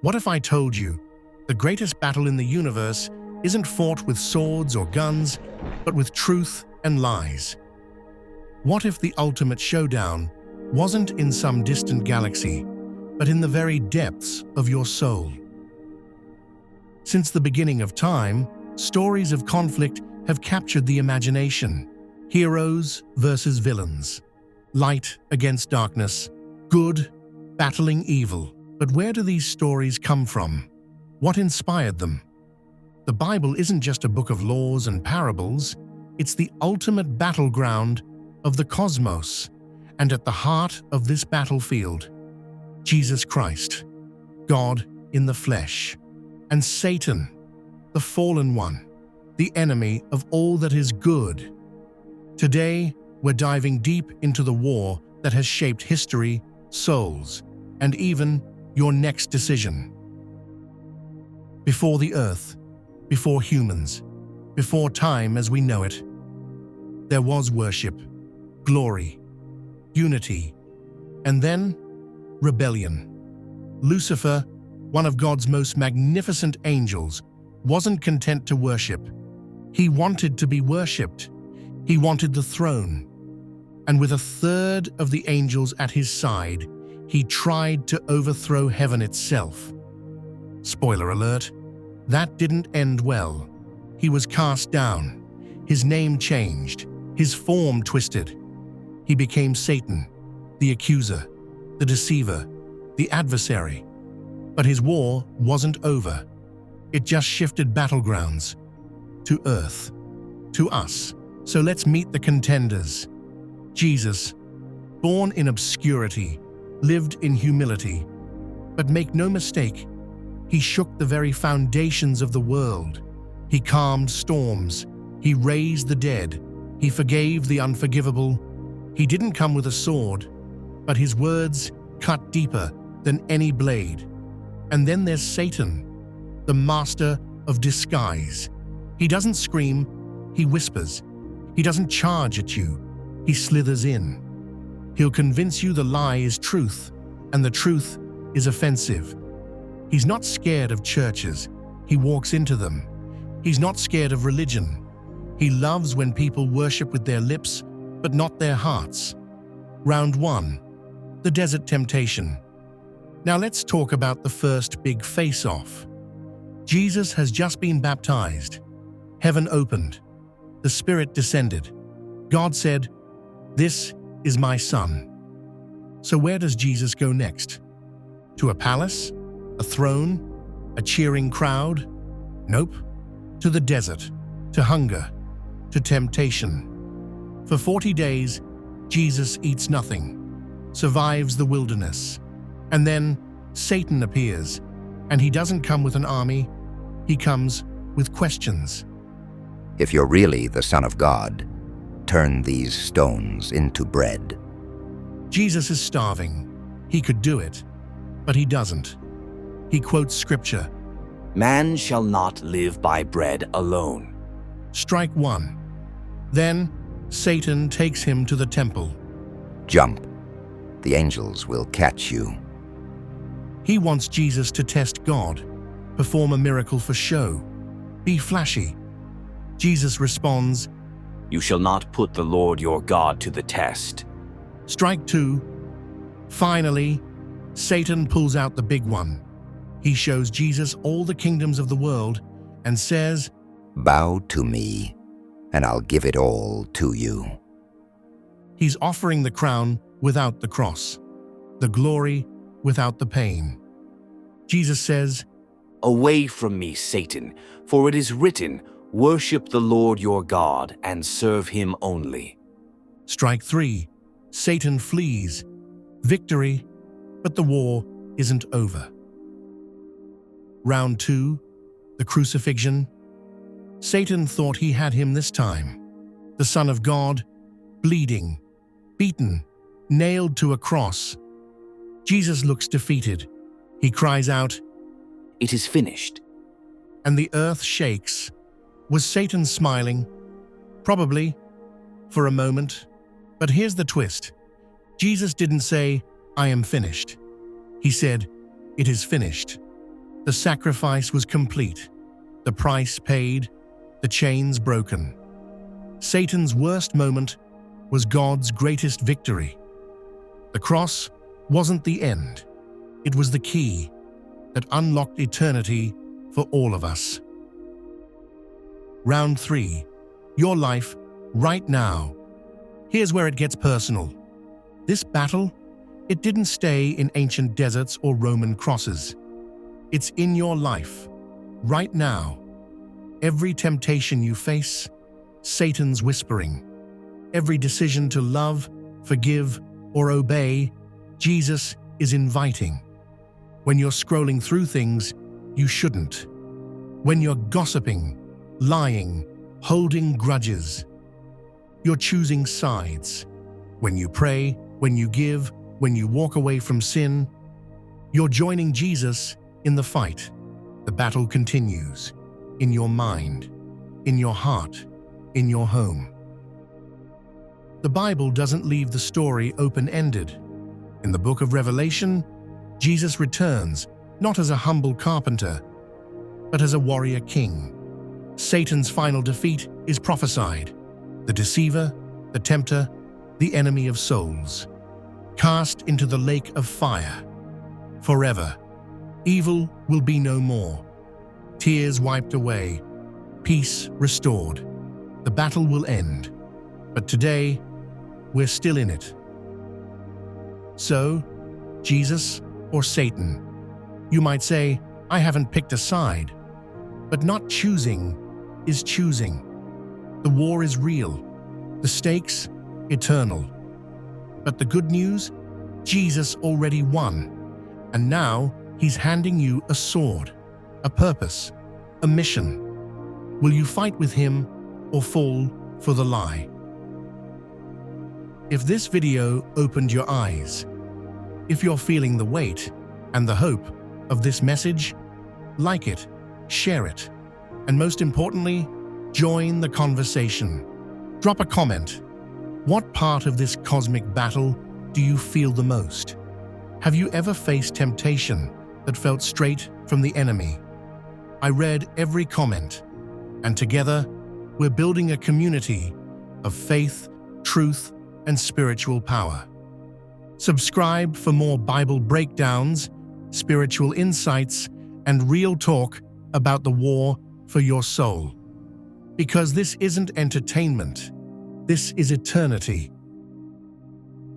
What if I told you the greatest battle in the universe isn't fought with swords or guns, but with truth and lies? What if the ultimate showdown wasn't in some distant galaxy, but in the very depths of your soul? Since the beginning of time, stories of conflict have captured the imagination. Heroes versus villains, light against darkness, good battling evil. But where do these stories come from? What inspired them? The Bible isn't just a book of laws and parables, it's the ultimate battleground of the cosmos. And at the heart of this battlefield, Jesus Christ, God in the flesh, and Satan, the fallen one, the enemy of all that is good. Today, we're diving deep into the war that has shaped history, souls, and even your next decision. Before the earth, before humans, before time as we know it, there was worship, glory, unity, and then rebellion. Lucifer, one of God's most magnificent angels, wasn't content to worship. He wanted to be worshipped. He wanted the throne. And with a third of the angels at his side, he tried to overthrow heaven itself. Spoiler alert, that didn't end well. He was cast down. His name changed. His form twisted. He became Satan, the accuser, the deceiver, the adversary. But his war wasn't over. It just shifted battlegrounds to earth, to us. So let's meet the contenders. Jesus, born in obscurity, lived in humility. But make no mistake, he shook the very foundations of the world. He calmed storms. He raised the dead. He forgave the unforgivable. He didn't come with a sword, but his words cut deeper than any blade. And then there's Satan, the master of disguise. He doesn't scream, he whispers. He doesn't charge at you, he slithers in. He'll convince you the lie is truth, and the truth is offensive. He's not scared of churches, he walks into them. He's not scared of religion. He loves when people worship with their lips, but not their hearts. Round 1, the desert temptation. Now let's talk about the first big face-off. Jesus has just been baptized. Heaven opened. The Spirit descended. God said, "This is my Son." So where does Jesus go next? To a palace? A throne? A cheering crowd? Nope. To the desert. To hunger. To temptation. For 40 days, Jesus eats nothing, survives the wilderness. And then Satan appears, and he doesn't come with an army, he comes with questions. If you're really the Son of God, turn these stones into bread. Jesus is starving. He could do it, but he doesn't. He quotes scripture. Man shall not live by bread alone. Strike 1. Then Satan takes him to the temple. Jump. The angels will catch you. He wants Jesus to test God, perform a miracle for show, be flashy. Jesus responds, You shall not put the Lord your God to the test. Strike 2. Finally, Satan pulls out the big one. He shows Jesus all the kingdoms of the world and says, Bow to me, and I'll give it all to you. He's offering the crown without the cross, the glory without the pain. Jesus says, Away from me, Satan, for it is written, Worship the Lord your God and serve him only. Strike 3. Satan flees. Victory, but the war isn't over. Round 2. The crucifixion. Satan thought he had him this time. The Son of God, bleeding, beaten, nailed to a cross. Jesus looks defeated. He cries out, It is finished. And the earth shakes. Was Satan smiling? Probably, for a moment. But here's the twist. Jesus didn't say, I am finished. He said, It is finished. The sacrifice was complete, the price paid, the chains broken. Satan's worst moment was God's greatest victory. The cross wasn't the end. It was the key that unlocked eternity for all of us. Round 3. Your life right now. Here's where it gets personal. This battle, it didn't stay in ancient deserts or Roman crosses. It's in your life, right now. Every temptation you face, Satan's whispering. Every decision to love, forgive, or obey, Jesus is inviting. When you're scrolling through things you shouldn't. When you're gossiping, lying, holding grudges. You're choosing sides. When you pray, when you give, when you walk away from sin, you're joining Jesus in the fight. The battle continues. In your mind, in your heart, in your home. The Bible doesn't leave the story open-ended. In the book of Revelation, Jesus returns not as a humble carpenter, but as a warrior king. Satan's final defeat is prophesied. The deceiver, the tempter, the enemy of souls, cast into the lake of fire. Forever, evil will be no more. Tears wiped away, peace restored. The battle will end, but today, we're still in it. So, Jesus or Satan? You might say, I haven't picked a side. But not choosing is choosing. The war is real, the stakes eternal. But the good news? Jesus already won, and now he's handing you a sword, a purpose, a mission. Will you fight with him or fall for the lie? If this video opened your eyes, if you're feeling the weight and the hope of this message, like it, share it, and most importantly, join the conversation. Drop a comment. What part of this cosmic battle do you feel the most? Have you ever faced temptation that felt straight from the enemy? I read every comment, and together, we're building a community of faith, truth, and spiritual power. Subscribe for more Bible breakdowns, spiritual insights, and real talk about the war for your soul. Because this isn't entertainment, this is eternity.